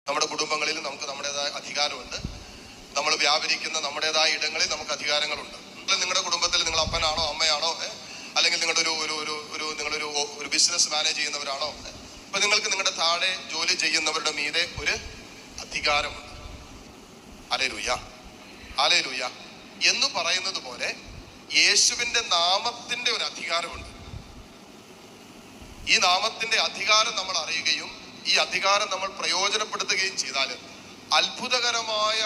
നമ്മുടെ കുടുംബങ്ങളിൽ നമുക്ക് നമ്മുടേതായ അധികാരമുണ്ട്. നമ്മൾ വ്യാപരിക്കുന്ന നമ്മുടേതായ ഇടങ്ങളിൽ നമുക്ക് അധികാരങ്ങളുണ്ട്. നിങ്ങളുടെ കുടുംബത്തിൽ നിങ്ങൾ അപ്പനാണോ അമ്മയാണോ, അല്ലെങ്കിൽ നിങ്ങളൊരു നിങ്ങളൊരു ബിസിനസ് മാനേജ് ചെയ്യുന്നവരാണോ, ഇപ്പൊ നിങ്ങൾക്ക് നിങ്ങളുടെ താഴെ ജോലി ചെയ്യുന്നവരുടെ മീതെ ഒരു അധികാരമുണ്ട്. ഹല്ലേലൂയ, ഹല്ലേലൂയ എന്ന് പറയുന്നത് പോലെ യേശുവിന്റെ നാമത്തിന്റെ ഒരു അധികാരമുണ്ട്. ഈ നാമത്തിന്റെ അധികാരം നമ്മൾ അറിയുകയും ഈ അധികാരം നമ്മൾ പ്രയോജനപ്പെടുത്തുകയും ചെയ്താൽ അത്ഭുതകരമായ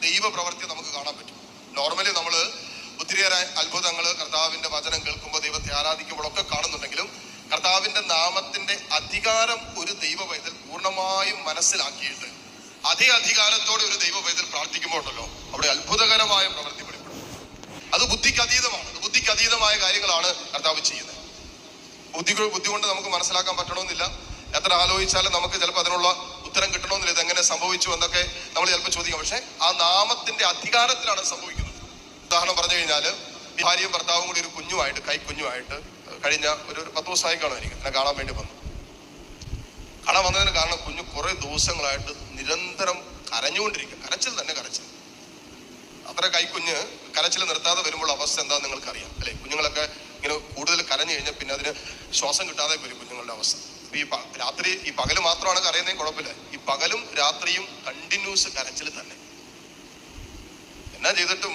ദൈവപ്രവൃത്തി നമുക്ക് കാണാൻ പറ്റും. നോർമലി നമ്മൾ ഒത്തിരിയേറെ അത്ഭുതങ്ങൾ കർത്താവിന്റെ വചനം കേൾക്കുമ്പോൾ, ദൈവത്തെ ആരാധിക്കുമ്പോഴൊക്കെ കാണുന്നുണ്ടെങ്കിലും കർത്താവിന്റെ നാമത്തിന്റെ അധികാരം ഒരു ദൈവ പൈതൽ പൂർണ്ണമായും മനസ്സിലാക്കിയിട്ട് അതേ അധികാരത്തോടെ ഒരു ദൈവ പൈതൽ പ്രാർത്ഥിക്കുമ്പോൾ ഉണ്ടല്ലോ, അവിടെ അത്ഭുതകരമായ പ്രവൃത്തി വെളിപ്പെടും. അത് ബുദ്ധിക്ക് അതീതമാണ്. ബുദ്ധിക്ക് അതീതമായ കാര്യങ്ങളാണ് കർത്താവ് ചെയ്യുന്നത്. ബുദ്ധി കൊണ്ട് നമുക്ക് മനസ്സിലാക്കാൻ പറ്റണമെന്നില്ല. എത്ര ആലോചിച്ചാലും നമുക്ക് ചിലപ്പോൾ അതിനുള്ള ഉത്തരം കിട്ടണമെന്നില്ല. ഇതെങ്ങനെ സംഭവിച്ചു എന്നൊക്കെ നമ്മൾ ചിലപ്പോൾ ചോദിക്കാം. പക്ഷെ ആ നാമത്തിന്റെ അധികാരത്തിലാണ് സംഭവിക്കുന്നത്. ഉദാഹരണം പറഞ്ഞു കഴിഞ്ഞാൽ, ഭാര്യയും ഭർത്താവും കൂടി ഒരു കുഞ്ഞുമായിട്ട്, കൈക്കുഞ്ഞുമായിട്ട് കഴിഞ്ഞ ഒരു 10 ദിവസമായി കാണും. എനിക്ക് എന്നെ കാണാൻ വേണ്ടി വന്നു. കാണാൻ വന്നതിന് കാരണം കുഞ്ഞു കുറെ ദിവസങ്ങളായിട്ട് നിരന്തരം കരഞ്ഞുകൊണ്ടിരിക്കും. കരച്ചിൽ തന്നെ കരച്ചിൽ. അത്ര കൈക്കുഞ്ഞ് കരച്ചിൽ നിർത്താതെ വരുമ്പോൾ അവസ്ഥ എന്താണെന്ന് നിങ്ങൾക്കറിയാം അല്ലെ? കുഞ്ഞുങ്ങളൊക്കെ ഇങ്ങനെ കൂടുതൽ കരഞ്ഞു കഴിഞ്ഞാൽ പിന്നെ അതിന് ശ്വാസം കിട്ടാതെ വരും കുഞ്ഞുങ്ങളുടെ അവസ്ഥ. ഈ രാത്രി, ഈ പകല് മാത്രമാണ് കരയുന്നതും കുഴപ്പമില്ല. ഈ പകലും രാത്രിയും കണ്ടിന്യൂസ് കരച്ചിൽ തന്നെ. എന്നാ ചെയ്തിട്ടും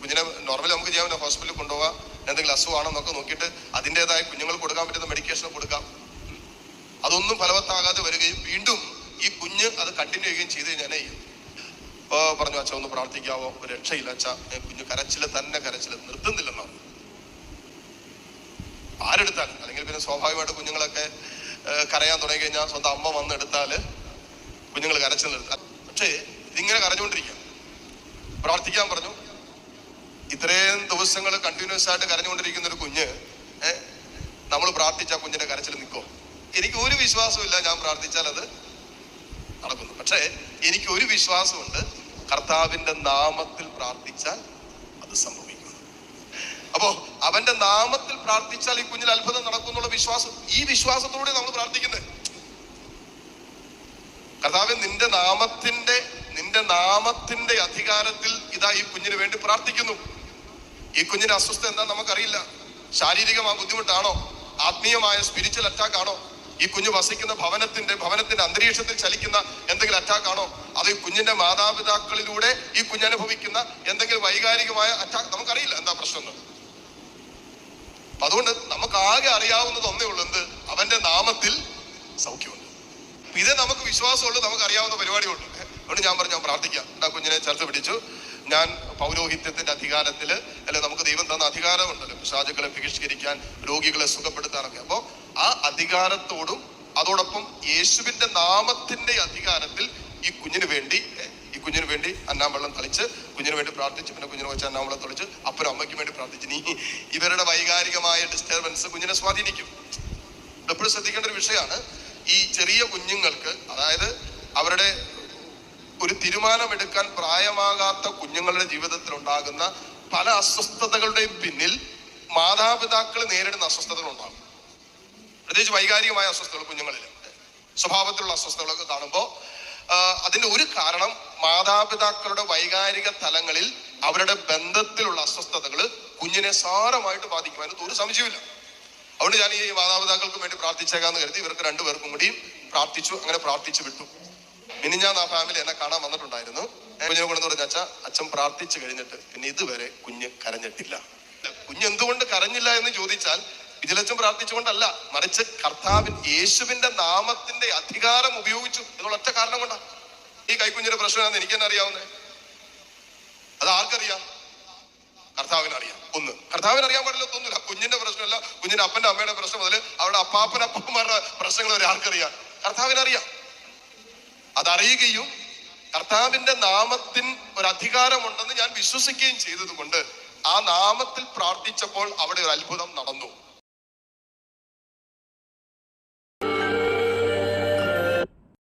കുഞ്ഞിനെ നോർമലി നമുക്ക് ചെയ്യാൻ പറ്റും. ഹോസ്പിറ്റലിൽ കൊണ്ടുപോകാം, എന്തെങ്കിലും അസുഖമാണെന്നൊക്കെ നോക്കിയിട്ട് അതിൻ്റെതായ കുഞ്ഞുങ്ങൾ കൊടുക്കാൻ പറ്റുന്ന മെഡിക്കേഷൻ കൊടുക്കാം. അതൊന്നും ഫലവത്താകാതെ വരികയും വീണ്ടും ഈ കുഞ്ഞ് അത് കണ്ടിന്യൂ ചെയ്യുകയും ചെയ്ത് കഴിഞ്ഞാൽ പറഞ്ഞു, അച്ഛൻ ഒന്ന് പ്രാർത്ഥിക്കാവോ, ഒരു രക്ഷയില്ല അച്ഛ, കുഞ്ഞ് കരച്ചില് തന്നെ കരച്ചില് നിർത്തുന്നില്ലെന്നാണ്. ആരെടുത്താലും, അല്ലെങ്കിൽ പിന്നെ സ്വാഭാവികമായിട്ട് കുഞ്ഞുങ്ങളൊക്കെ കരയാൻ തുടങ്ങി കഴിഞ്ഞാൽ സ്വന്തം അമ്മ വന്നെടുത്താല് കുഞ്ഞുങ്ങൾ കരച്ചിൽ നിർത്താൻ. പക്ഷേ ഇതിങ്ങനെ കരഞ്ഞുകൊണ്ടിരിക്കാം. പ്രാർത്ഥിക്കാൻ പറഞ്ഞു. ഇത്രയും ദിവസങ്ങൾ കണ്ടിന്യൂസ് ആയിട്ട് കരഞ്ഞുകൊണ്ടിരിക്കുന്ന ഒരു കുഞ്ഞ് നമ്മൾ പ്രാർത്ഥിച്ചാൽ കുഞ്ഞിന്റെ കരച്ചിൽ നിൽക്കോ? എനിക്ക് ഒരു വിശ്വാസമില്ല ഞാൻ പ്രാർത്ഥിച്ചാൽ അത് നടക്കുന്നു. പക്ഷേ എനിക്ക് ഒരു വിശ്വാസമുണ്ട്, കർത്താവിന്റെ നാമത്തിൽ പ്രാർത്ഥിച്ചാൽ അത് സംഭവിക്കും. അപ്പോ അവന്റെ നാമത്തിൽ പ്രാർത്ഥിച്ചാൽ ഈ കുഞ്ഞിൽ അത്ഭുതം നടക്കുന്നുള്ള വിശ്വാസം, ഈ വിശ്വാസത്തോടെ നമ്മൾ പ്രാർത്ഥിക്കുന്നത്. കർത്താവ് നിന്റെ നാമത്തിന്റെ അധികാരത്തിൽ ഇതാ ഈ കുഞ്ഞിന് വേണ്ടി പ്രാർത്ഥിക്കുന്നു. ഈ കുഞ്ഞിന്റെ അസ്വസ്ഥത എന്താ നമുക്കറിയില്ല. ശാരീരികമായ ബുദ്ധിമുട്ടാണോ, ആത്മീയമായ സ്പിരിച്വൽ അറ്റാക്ക് ആണോ, ഈ കുഞ്ഞ് വസിക്കുന്ന ഭവനത്തിന്റെ അന്തരീക്ഷത്തിൽ ചലിക്കുന്ന എന്തെങ്കിലും അറ്റാക്ക് ആണോ, അത് ഈ കുഞ്ഞിന്റെ മാതാപിതാക്കളിലൂടെ ഈ കുഞ്ഞനുഭവിക്കുന്ന എന്തെങ്കിലും വൈകാരികമായ അറ്റാക്ക്, നമുക്കറിയില്ല എന്താ പ്രശ്നം. അതുകൊണ്ട് നമുക്ക് ആകെ അറിയാവുന്നത് ഒന്നേ ഉള്ളൂ, എന്ത്? അവന്റെ നാമത്തിൽ സൗഖ്യമുണ്ട്. ഇതേ നമുക്ക് വിശ്വാസമുള്ളൂ, നമുക്ക് അറിയാവുന്ന പരിപാടിയുള്ളൂ. അതുകൊണ്ട് ഞാൻ പറഞ്ഞു, ഞാൻ പ്രാർത്ഥിക്കാം. ആ കുഞ്ഞിനെ ചേർത്ത് പിടിച്ചു. ഞാൻ പൗരോഹിത്യത്തിന്റെ അധികാരത്തില്, അല്ലെ നമുക്ക് ദൈവം തന്ന അധികാരമുണ്ടല്ലോ, പിശാചുക്കളെ ബഹിഷ്കരിക്കാൻ, രോഗികളെ സുഖപ്പെടുത്താനൊക്കെ. അപ്പോ ആ അധികാരത്തോടും അതോടൊപ്പം യേശുവിന്റെ നാമത്തിന്റെ അധികാരത്തിൽ ഈ കുഞ്ഞിന് വേണ്ടി അന്നാമ്പള്ളം തളിച്ച് കുഞ്ഞിന് വേണ്ടി പ്രാർത്ഥിച്ചു. പിന്നെ കുഞ്ഞിനെ വെച്ച് അന്നാമ്പള്ളം തളിച്ച് അപ്പനും അമ്മയ്ക്കും വേണ്ടി പ്രാർത്ഥിച്ചു. നീ ഇവരുടെ വൈകാരികമായ ഡിസ്റ്റർബൻസ് കുഞ്ഞിനെ സ്വാധീനിക്കും. എപ്പോഴും ശ്രദ്ധിക്കേണ്ട ഒരു വിഷയമാണ് ഈ ചെറിയ കുഞ്ഞുങ്ങൾക്ക്, അതായത് അവരുടെ ഒരു തീരുമാനമെടുക്കാൻ പ്രായമാകാത്ത കുഞ്ഞുങ്ങളുടെ ജീവിതത്തിൽ ഉണ്ടാകുന്ന പല അസ്വസ്ഥതകളുടെയും പിന്നിൽ മാതാപിതാക്കൾ നേരിടുന്ന അസ്വസ്ഥതകൾ ഉണ്ടാകും. പ്രത്യേകിച്ച് വൈകാരികമായ അസ്വസ്ഥതകൾ, കുഞ്ഞുങ്ങളിൽ സ്വഭാവത്തിലുള്ള അസ്വസ്ഥതകളൊക്കെ കാണുമ്പോൾ അതിന്റെ ഒരു കാരണം മാതാപിതാക്കളുടെ വൈകാരിക തലങ്ങളിൽ അവരുടെ ബന്ധത്തിലുള്ള അസ്വസ്ഥതകൾ കുഞ്ഞിനെ സാരമായിട്ട് ബാധിക്കും. അതിനകത്ത് ഒരു സംശയമില്ല. അതുകൊണ്ട് ഞാൻ ഈ മാതാപിതാക്കൾക്ക് വേണ്ടി പ്രാർത്ഥിച്ചേക്കാന്ന് കരുതി ഇവർക്ക് രണ്ടുപേർക്കും കൂടി പ്രാർത്ഥിച്ചു. അങ്ങനെ പ്രാർത്ഥിച്ചു വിട്ടു. ഇനി ഞാൻ ആ ഫാമിലി എന്നെ കാണാൻ വന്നിട്ടുണ്ടായിരുന്നു. കുഞ്ഞിനെ കൊണ്ടെന്ന് പറഞ്ഞ അച്ഛൻ പ്രാർത്ഥിച്ചു കഴിഞ്ഞിട്ട് പിന്നെ ഇതുവരെ കുഞ്ഞ് കരഞ്ഞിട്ടില്ല. കുഞ്ഞ് എന്തുകൊണ്ട് കരഞ്ഞില്ല എന്ന് ചോദിച്ചാൽ വിജിലച്ചൻ പ്രാർത്ഥിച്ചുകൊണ്ടല്ല, മറിച്ച് കർത്താവിൻ യേശുവിന്റെ നാമത്തിന്റെ അധികാരം ഉപയോഗിച്ചു എന്നുള്ള ഒറ്റ കാരണം കൊണ്ടാണ്. ഈ കൈക്കുഞ്ഞിന്റെ പ്രശ്നമാണെന്ന് എനിക്ക് തന്നെ അറിയാവുന്നേ. അത് ആർക്കറിയാം? കർത്താവിനറിയാം. കർത്താവിന് അറിയാൻ പാടില്ലാത്തൊന്നുമില്ല. കുഞ്ഞിന്റെ പ്രശ്നമല്ല, കുഞ്ഞിന്റെ അപ്പന്റെ അമ്മയുടെ പ്രശ്നം മുതൽ അവരുടെ അപ്പന്മാരുടെ പ്രശ്നങ്ങൾ വരെ ആർക്കറിയാം? കർത്താവിനറിയാം. അതറിയുകയും കർത്താവിന്റെ നാമത്തിന് ഒരു അധികാരമുണ്ടെന്ന് ഞാൻ വിശ്വസിക്കുകയും ചെയ്തത് കൊണ്ട് ആ നാമത്തിൽ പ്രാർത്ഥിച്ചപ്പോൾ അവിടെ ഒരു അത്ഭുതം നടന്നു.